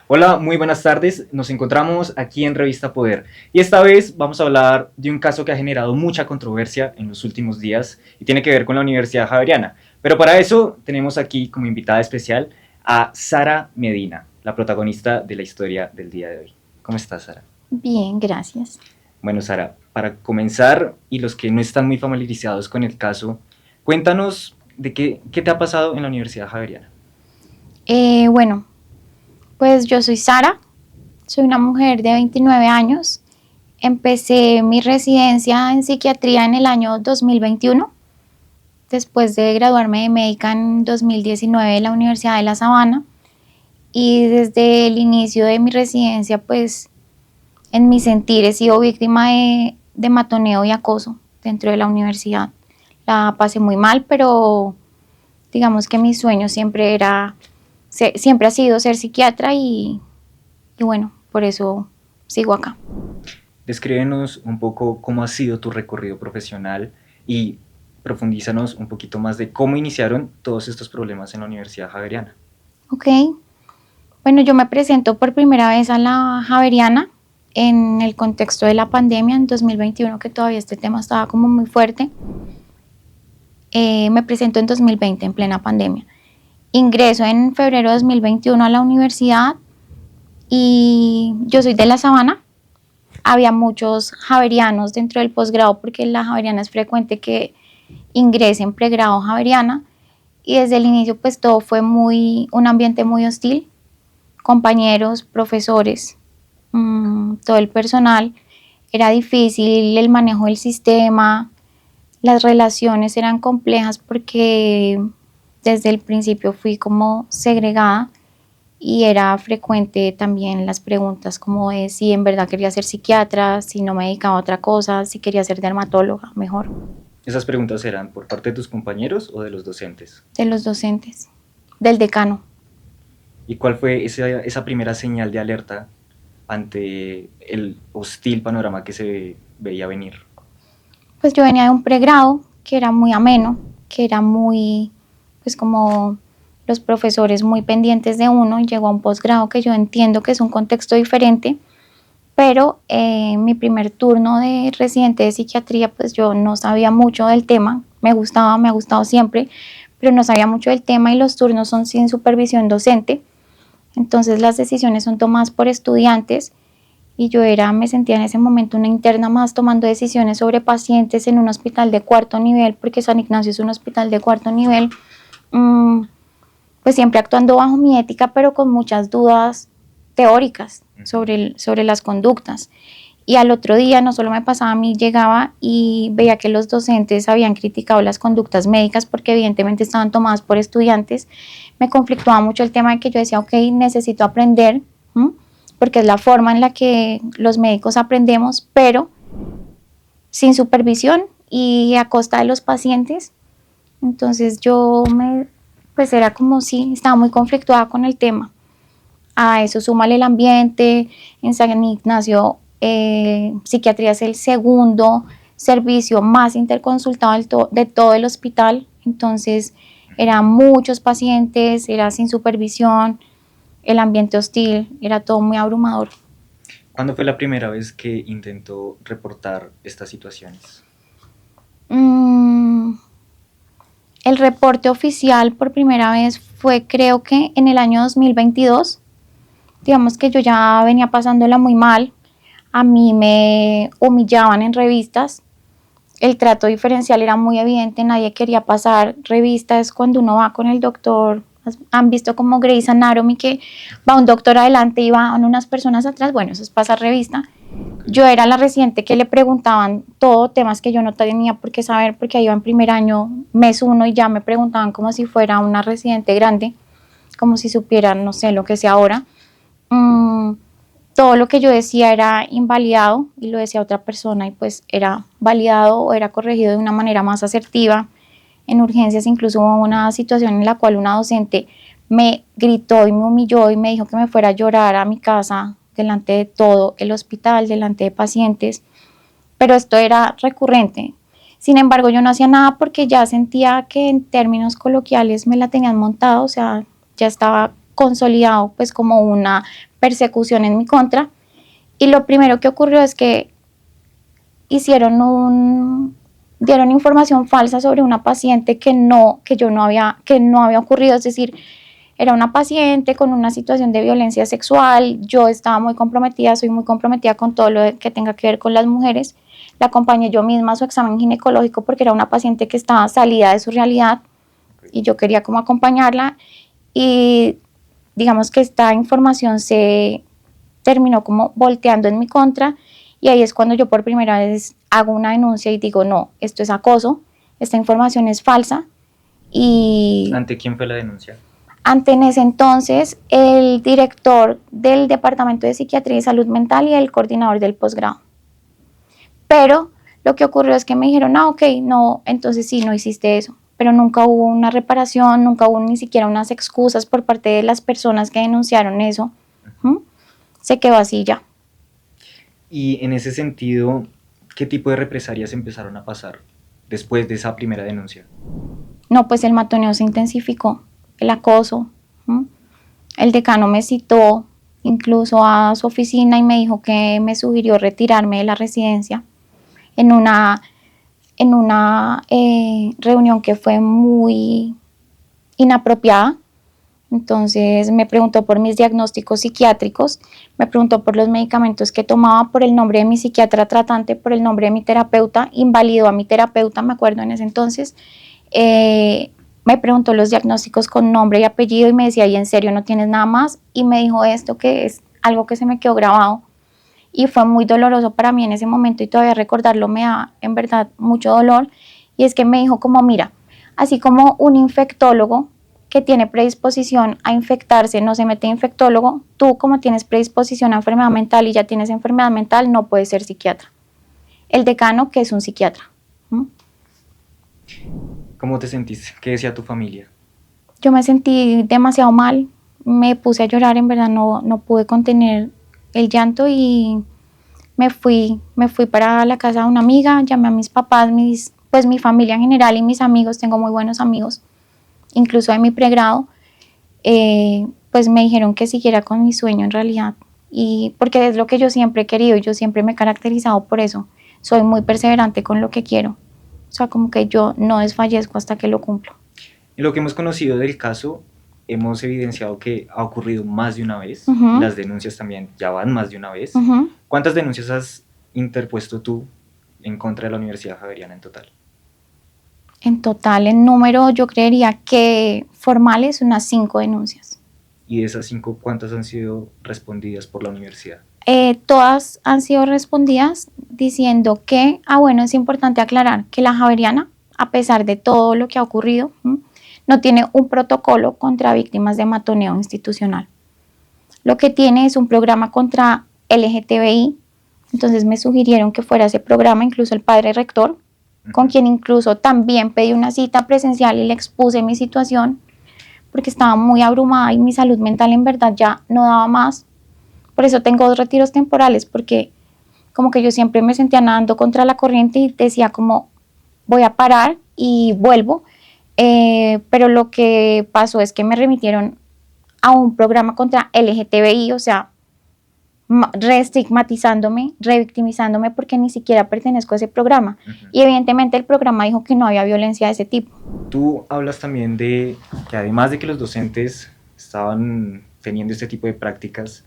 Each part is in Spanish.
Hola, muy buenas tardes. Nos encontramos aquí en Revista Poder y esta vez vamos a hablar de un caso que ha generado mucha controversia en los últimos días y tiene que ver con la Universidad Javeriana. Pero para eso tenemos aquí como invitada especial a Sara Medina, la protagonista de la historia del día de hoy. ¿Cómo estás, Sara? Bien, gracias. Bueno, Sara, para comenzar y los que no están muy familiarizados con el caso, cuéntanos de qué te ha pasado en la Universidad Javeriana. Bueno, pues yo soy Sara, soy una mujer de 29 años. Empecé mi residencia en psiquiatría en el año 2021, después de graduarme de médica en 2019 en la Universidad de La Sabana. Y desde el inicio de mi residencia, pues en mi sentir he sido víctima de matoneo y acoso dentro de la universidad. La pasé muy mal, pero digamos que mi sueño siempre ha sido ser psiquiatra y bueno, por eso sigo acá. Descríbenos un poco cómo ha sido tu recorrido profesional y profundízanos un poquito más de cómo iniciaron todos estos problemas en la Universidad Javeriana. Ok, bueno, yo me presento por primera vez a la Javeriana en el contexto de la pandemia en 2021, que todavía este tema estaba como muy fuerte. Me presento en 2020, en plena pandemia. Ingreso en febrero de 2021 a la universidad y yo soy de La Sabana. Había muchos javerianos dentro del posgrado porque en la Javeriana es frecuente que ingresen pregrado Javeriana y desde el inicio pues todo fue un ambiente muy hostil, compañeros, profesores, todo el personal, era difícil el manejo del sistema, las relaciones eran complejas porque desde el principio fui como segregada y era frecuente también las preguntas como de si en verdad quería ser psiquiatra, si no me dedicaba a otra cosa, si quería ser dermatóloga, mejor, ¿Esas preguntas eran por parte de tus compañeros o de los docentes? de los docentes, del decano. ¿Y cuál fue esa primera señal de alerta ante el hostil panorama que se veía venir? Pues yo venía de un pregrado que era muy ameno, que era muy, pues como los profesores muy pendientes de uno, y llegó a un posgrado que yo entiendo que es un contexto diferente, pero mi primer turno de residente de psiquiatría, pues yo no sabía mucho del tema, me ha gustado siempre, pero no sabía mucho del tema y los turnos son sin supervisión docente, entonces las decisiones son tomadas por estudiantes y me sentía en ese momento una interna más tomando decisiones sobre pacientes en un hospital de cuarto nivel, porque San Ignacio es un hospital de cuarto nivel, pues siempre actuando bajo mi ética, pero con muchas dudas teóricas sobre las conductas. Y al otro día no solo me pasaba a mí, llegaba y veía que los docentes habían criticado las conductas médicas porque evidentemente estaban tomadas por estudiantes. Me conflictuaba mucho el tema de que yo decía, ok, necesito aprender, porque es la forma en la que los médicos aprendemos, pero sin supervisión y a costa de los pacientes. Entonces pues era como si estaba muy conflictuada con el tema. A eso súmale el ambiente, en San Ignacio psiquiatría es el segundo servicio más interconsultado de todo el hospital, entonces eran muchos pacientes, era sin supervisión, el ambiente hostil, era todo muy abrumador. ¿Cuándo fue la primera vez que intentó reportar estas situaciones? Mm, el reporte oficial por primera vez fue creo que en el año 2022, digamos que yo ya venía pasándola muy mal, a mí me humillaban en revistas, el trato diferencial era muy evidente, nadie quería pasar revistas cuando uno va con el doctor. Han visto como Grey's Anatomy que va un doctor adelante y van unas personas atrás, bueno, eso es pasar revista. Okay. Yo era la residente que le preguntaban todo, temas que yo no tenía por qué saber, porque iba en primer año, mes uno, y ya me preguntaban como si fuera una residente grande, como si supieran, no sé, lo que sea ahora. Mm, todo lo que yo decía era invalidado y lo decía otra persona y pues era validado o era corregido de una manera más asertiva. En urgencias incluso hubo una situación en la cual una docente me gritó y me humilló y me dijo que me fuera a llorar a mi casa delante de todo el hospital, delante de pacientes, pero esto era recurrente. Sin embargo, yo no hacía porque ya sentía que en términos coloquiales me la tenían montado, o sea, ya estaba consolidado pues como una persecución en mi contra. Y lo primero que ocurrió es que dieron información falsa sobre una paciente que no había ocurrido, es decir, era una paciente con una situación de violencia sexual. Yo estaba muy comprometida, soy muy comprometida con todo lo que tenga que ver con las mujeres. La acompañé yo misma a su examen ginecológico porque era una paciente que estaba salida de su realidad y yo quería como acompañarla, y digamos que esta información se terminó como volteando en mi contra, y ahí es cuando yo por primera vez hago una denuncia y digo, no, esto es acoso, esta información es falsa. Y ¿Ante quién fue la denuncia? ante, en ese entonces, el director del Departamento de Psiquiatría y Salud Mental y el coordinador del posgrado. Pero lo que ocurrió es que me dijeron, ok, no, entonces sí, no hiciste eso. Pero nunca hubo una reparación, nunca hubo ni siquiera unas excusas por parte de las personas que denunciaron eso. Se quedó así ya. Y en ese sentido, ¿qué tipo de represalias empezaron a pasar después de esa primera denuncia? No, pues el matoneo se intensificó, el acoso. El decano me citó incluso a su oficina y me dijo que me sugirió retirarme de la residencia en una reunión que fue muy inapropiada. Entonces me preguntó por mis diagnósticos psiquiátricos, me preguntó por los medicamentos que tomaba, por el nombre de mi psiquiatra tratante, por el nombre de mi terapeuta, invalidó a mi terapeuta, me acuerdo en ese entonces. Me preguntó los diagnósticos con nombre y apellido y me decía, ¿y en serio no tienes nada más? Y me dijo esto, que es algo que se me quedó grabado y fue muy doloroso para mí en ese momento, y todavía recordarlo me da en verdad mucho dolor. Y es que me dijo como, mira, así como un infectólogo que tiene predisposición a infectarse no se mete infectólogo, tú como tienes predisposición a enfermedad mental y ya tienes enfermedad mental, no puedes ser psiquiatra. El decano, que es un psiquiatra. ¿Cómo te sentiste? ¿Qué decía tu familia? Yo me sentí demasiado mal, me puse a llorar, en verdad no pude contener el llanto y me fui para la casa de una amiga, llamé a mis papás, pues mi familia en general y mis amigos, tengo muy buenos amigos, incluso de mi pregrado, pues me dijeron que siguiera con mi sueño en realidad, y porque es lo que yo siempre he querido, yo siempre me he caracterizado por eso, soy muy perseverante con lo que quiero, o sea, como que yo no desfallezco hasta que lo cumplo. En lo que hemos conocido del caso, hemos evidenciado que ha ocurrido más de una vez, Uh-huh. las denuncias también ya van más de una vez. Uh-huh. ¿Cuántas denuncias has interpuesto tú en contra de la Universidad Javeriana en total? En total, en número, yo creería que formales, unas 5 denuncias. ¿Y de esas 5, cuántas han sido respondidas por la universidad? Todas han sido respondidas diciendo que, bueno, es importante aclarar que la Javeriana, a pesar de todo lo que ha ocurrido, no tiene un protocolo contra víctimas de matoneo institucional. Lo que tiene es un programa contra LGTBI, entonces me sugirieron que fuera ese programa, incluso el padre rector, con quien incluso también pedí una cita presencial y le expuse mi situación, porque estaba muy abrumada y mi salud mental en verdad ya no daba más. Por eso tengo 2 retiros temporales, porque como que yo siempre me sentía nadando contra la corriente y decía como voy a parar y vuelvo, pero lo que pasó es que me remitieron a un programa contra LGTBI, o sea, reestigmatizándome, revictimizándome porque ni siquiera pertenezco a ese programa. Y evidentemente el programa dijo que no había violencia de ese tipo. Tú hablas también de que además de que los docentes estaban teniendo este tipo de prácticas,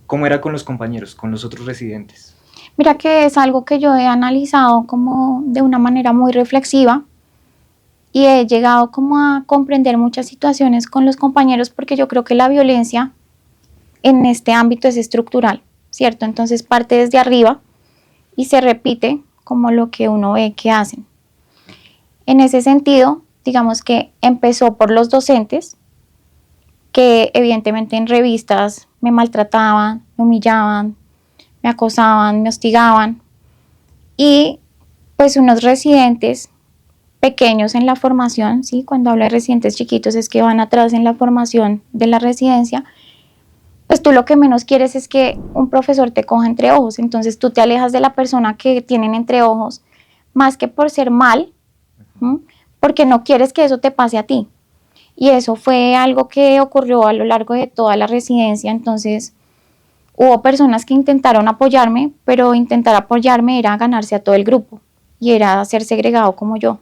¿cómo era con los compañeros, con los otros residentes? Mira que es algo que yo he analizado como de una manera muy reflexiva y he llegado como a comprender muchas situaciones con los compañeros, porque yo creo que la violencia en este ámbito es estructural, ¿cierto? Entonces parte desde arriba y se repite como lo que uno ve que hacen. En ese sentido, digamos que empezó por los docentes, que evidentemente en revistas me maltrataban, me humillaban, me acosaban, me hostigaban, y pues unos residentes pequeños en la formación, ¿sí? Cuando hablo de residentes chiquitos es que van atrás en la formación de la residencia, pues tú lo que menos quieres es que un profesor te coja entre ojos, entonces tú te alejas de la persona que tienen entre ojos, más que por ser mal, porque no quieres que eso te pase a ti. Y eso fue algo que ocurrió a lo largo de toda la residencia. Entonces, hubo personas que intentaron apoyarme, pero intentar apoyarme era ganarse a todo el grupo y era ser segregado como yo.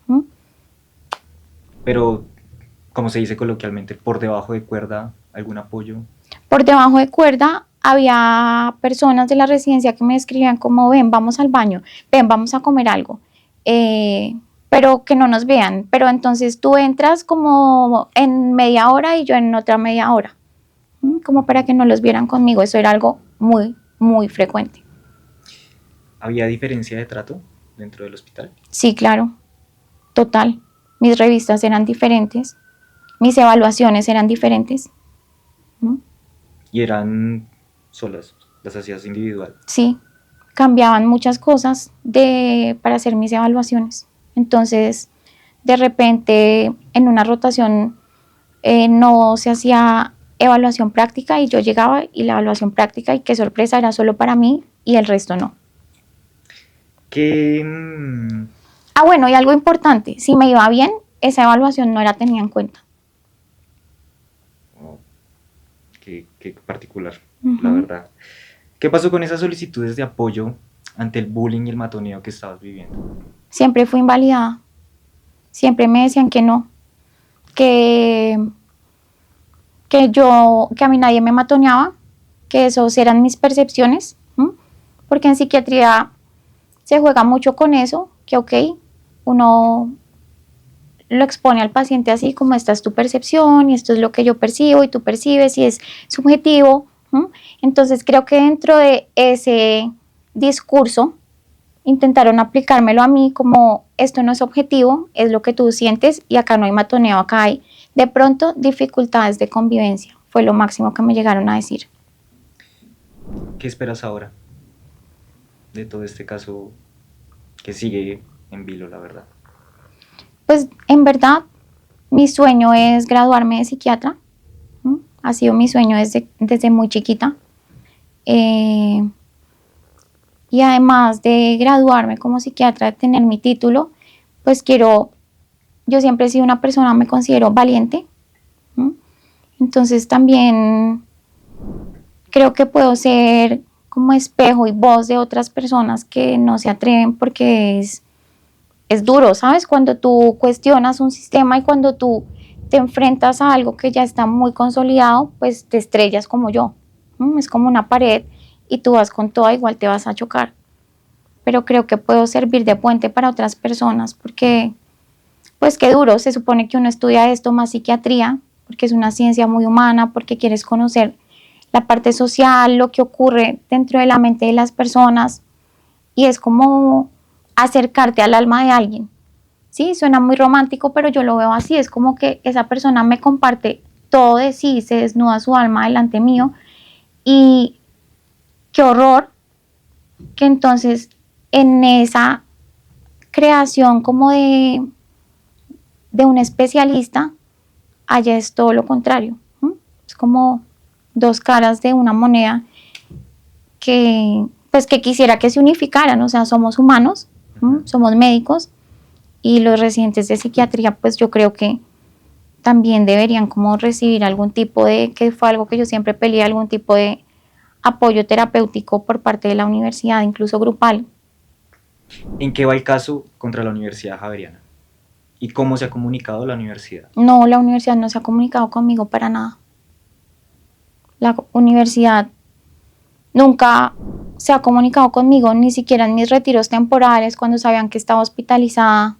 ¿Mm? Pero, como se dice coloquialmente, por debajo de cuerda, algún apoyo. Por debajo de cuerda había personas de la residencia que me escribían como, ven, vamos al baño, ven, vamos a comer algo, pero que no nos vean. Pero entonces tú entras como en media hora y yo en otra media hora, como para que no los vieran conmigo. Eso era algo muy, muy frecuente. ¿Había diferencia de trato dentro del hospital? Sí, claro, total. Mis revistas eran diferentes, mis evaluaciones eran diferentes. Y eran solas, las hacías individual. Sí, cambiaban muchas cosas para hacer mis evaluaciones. Entonces, de repente, en una rotación no se hacía evaluación práctica y yo llegaba y la evaluación práctica, y qué sorpresa, era solo para mí y el resto no. ¿Qué, Ah, bueno, y algo importante, si me iba bien, esa evaluación no era tenida en cuenta. qué particular, la verdad? ¿Qué pasó con esas solicitudes de apoyo ante el bullying y el matoneo que estabas viviendo? Siempre fui invalidada. Siempre me decían que no, que a mí nadie me matoneaba, que esos eran mis percepciones, porque en psiquiatría se juega mucho con eso, que ok, uno lo expone al paciente así como esta es tu percepción y esto es lo que yo percibo y tú percibes y es subjetivo. Entonces creo que dentro de ese discurso intentaron aplicármelo a mí como esto no es objetivo, es lo que tú sientes y acá no hay matoneo, acá hay de pronto dificultades de convivencia. Fue lo máximo que me llegaron a decir. ¿Qué esperas ahora de todo este caso que sigue en vilo, la verdad? Pues en verdad mi sueño es graduarme de psiquiatra. Ha sido mi sueño desde muy chiquita. Y además de graduarme como psiquiatra, de tener mi título, pues yo siempre he sido una persona, me considero valiente. Entonces también creo que puedo ser como espejo y voz de otras personas que no se atreven, porque es duro, ¿sabes? Cuando tú cuestionas un sistema y cuando tú te enfrentas a algo que ya está muy consolidado, pues te estrellas como yo. Es como una pared y tú vas con toda, igual te vas a chocar. Pero creo que puedo servir de puente para otras personas, porque pues qué duro, se supone que uno estudia esto más psiquiatría, porque es una ciencia muy humana, porque quieres conocer la parte social, lo que ocurre dentro de la mente de las personas, y es como acercarte al alma de alguien. Sí, suena muy romántico, pero yo lo veo así, es como que esa persona me comparte todo de sí, se desnuda su alma delante mío, y qué horror que entonces en esa creación como de un especialista haya es todo lo contrario. Es como dos caras de una moneda que pues que quisiera que se unificaran. O sea, somos humanos, somos médicos, y los residentes de psiquiatría pues yo creo que también deberían como recibir algún tipo de, que fue algo que yo siempre peleé, algún tipo de apoyo terapéutico por parte de la universidad, incluso grupal. ¿En qué va el caso contra la Universidad Javeriana? ¿Y cómo se ha comunicado la universidad? No, la universidad no se ha comunicado conmigo para nada. La universidad nunca se ha comunicado conmigo, ni siquiera en mis retiros temporales, cuando sabían que estaba hospitalizada,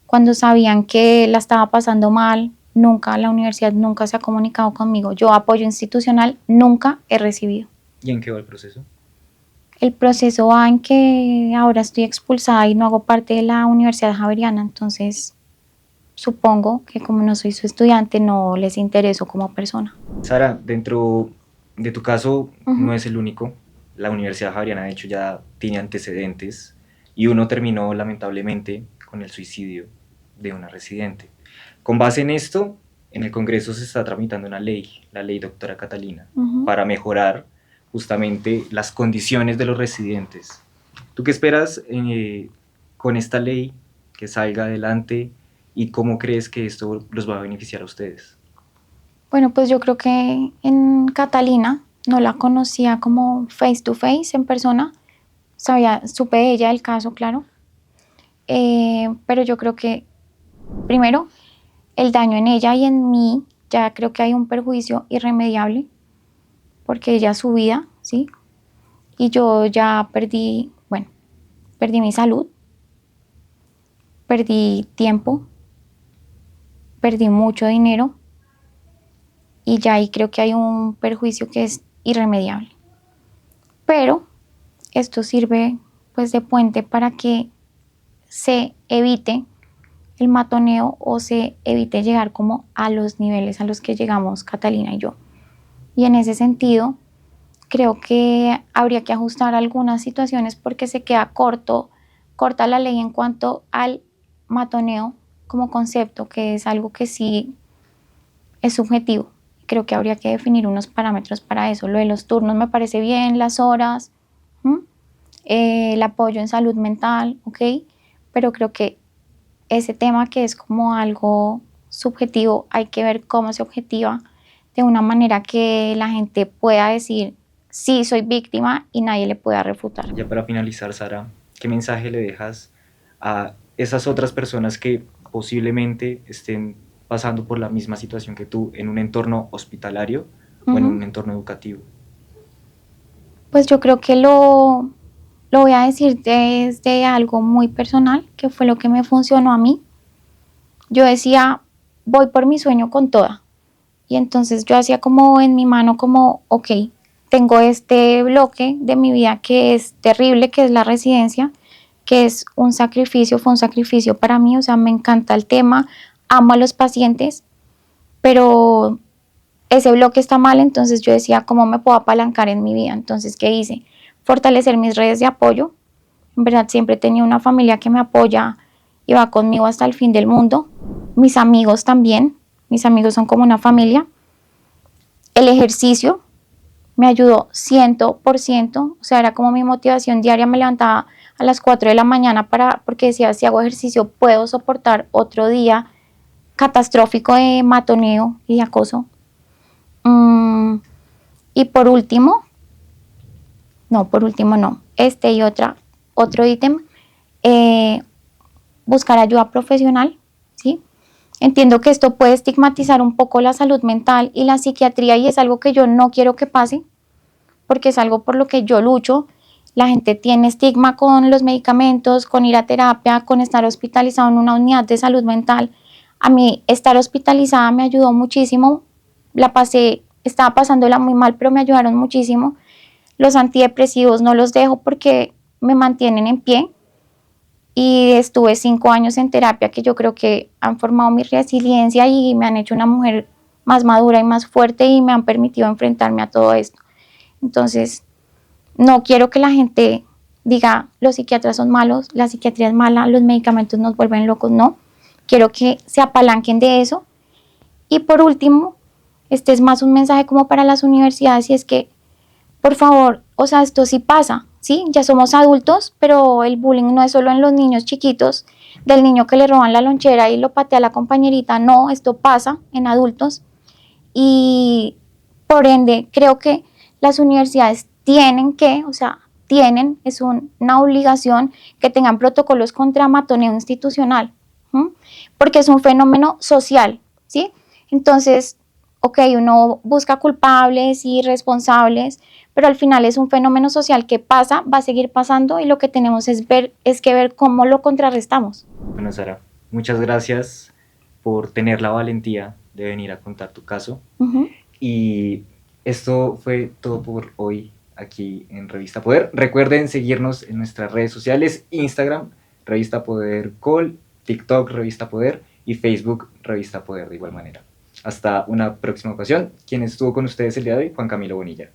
cuando sabían que la estaba pasando mal. Nunca, la universidad nunca se ha comunicado conmigo. Yo apoyo institucional nunca he recibido. ¿Y en qué va el proceso? El proceso va en que ahora estoy expulsada y no hago parte de la Universidad Javeriana, entonces supongo que como no soy su estudiante no les intereso como persona. Sara, dentro de tu caso no es el único. La Universidad Javeriana de hecho ya tiene antecedentes y uno terminó lamentablemente con el suicidio de una residente. Con base en esto, en el Congreso se está tramitando una ley, la ley doctora Catalina, para mejorar justamente las condiciones de los residentes. ¿Tú qué esperas con esta ley que salga adelante y cómo crees que esto los va a beneficiar a ustedes. Bueno, pues yo creo que en Catalina no la conocía como face to face, en persona. Supe de ella el caso, claro. Pero yo creo que, primero, el daño en ella y en mí, ya creo que hay un perjuicio irremediable, porque ella su vida, ¿sí? Y yo ya perdí, bueno, perdí mi salud, perdí tiempo, perdí mucho dinero y ya ahí creo que hay un perjuicio que es irremediable. Pero esto sirve pues de puente para que se evite el matoneo o se evite llegar como a los niveles a los que llegamos Catalina y yo. Y en ese sentido, creo que habría que ajustar algunas situaciones porque se queda corta la ley en cuanto al matoneo como concepto, que es algo que sí es subjetivo. Creo que habría que definir unos parámetros para eso. Lo de los turnos me parece bien, las horas, el apoyo en salud mental, ¿ok? Pero creo que ese tema que es como algo subjetivo, hay que ver cómo se objetiva de una manera que la gente pueda decir, sí, soy víctima y nadie le pueda refutar. Ya para finalizar, Sara, ¿qué mensaje le dejas a esas otras personas que posiblemente estén pasando por la misma situación que tú en un entorno hospitalario o en un entorno educativo? Pues yo creo que lo voy a decir desde algo muy personal, que fue lo que me funcionó a mí. Yo decía, voy por mi sueño con toda. Y entonces yo hacía como en mi mano como, ok, tengo este bloque de mi vida que es terrible, que es la residencia, que es un sacrificio, fue un sacrificio para mí, o sea, me encanta el tema, amo a los pacientes, pero ese bloque está mal, entonces yo decía, ¿cómo me puedo apalancar en mi vida? Entonces, ¿qué hice? Fortalecer mis redes de apoyo. En verdad, siempre he tenido una familia que me apoya y va conmigo hasta el fin del mundo. Mis amigos también, mis amigos son como una familia. El ejercicio me ayudó 100%, o sea, era como mi motivación diaria, me levantaba a las 4 de la mañana porque decía, si hago ejercicio puedo soportar otro día catastrófico de matoneo y de acoso. Y por último no, otro ítem, buscar ayuda profesional, ¿sí? Entiendo que esto puede estigmatizar un poco la salud mental y la psiquiatría y es algo que yo no quiero que pase, porque es algo por lo que yo lucho. La gente tiene estigma con los medicamentos, con ir a terapia, con estar hospitalizado en una unidad de salud mental. A mí estar hospitalizada me ayudó muchísimo, estaba pasándola muy mal, pero me ayudaron muchísimo. Los antidepresivos no los dejo porque me mantienen en pie y estuve 5 años en terapia que yo creo que han formado mi resiliencia y me han hecho una mujer más madura y más fuerte y me han permitido enfrentarme a todo esto. Entonces, no quiero que la gente diga los psiquiatras son malos, la psiquiatría es mala, los medicamentos nos vuelven locos, no. Quiero que se apalanquen de eso. Y por último, este es más un mensaje como para las universidades y es que, por favor, o sea, esto sí pasa, ¿sí? Ya somos adultos, pero el bullying no es solo en los niños chiquitos, del niño que le roban la lonchera y lo patea a la compañerita, no, esto pasa en adultos y por ende creo que las universidades es una obligación que tengan protocolos contra matoneo institucional, porque es un fenómeno social, ¿sí? Entonces, ok, uno busca culpables y responsables, pero al final es un fenómeno social que pasa, va a seguir pasando y lo que tenemos es que ver cómo lo contrarrestamos. Bueno, Sara, muchas gracias por tener la valentía de venir a contar tu caso. Y esto fue todo por hoy aquí en Revista Poder. Recuerden seguirnos en nuestras redes sociales, Instagram, Revista Poder Col, TikTok, Revista Poder y Facebook, Revista Poder de igual manera. Hasta una próxima ocasión. Quien estuvo con ustedes el día de hoy, Juan Camilo Bonilla.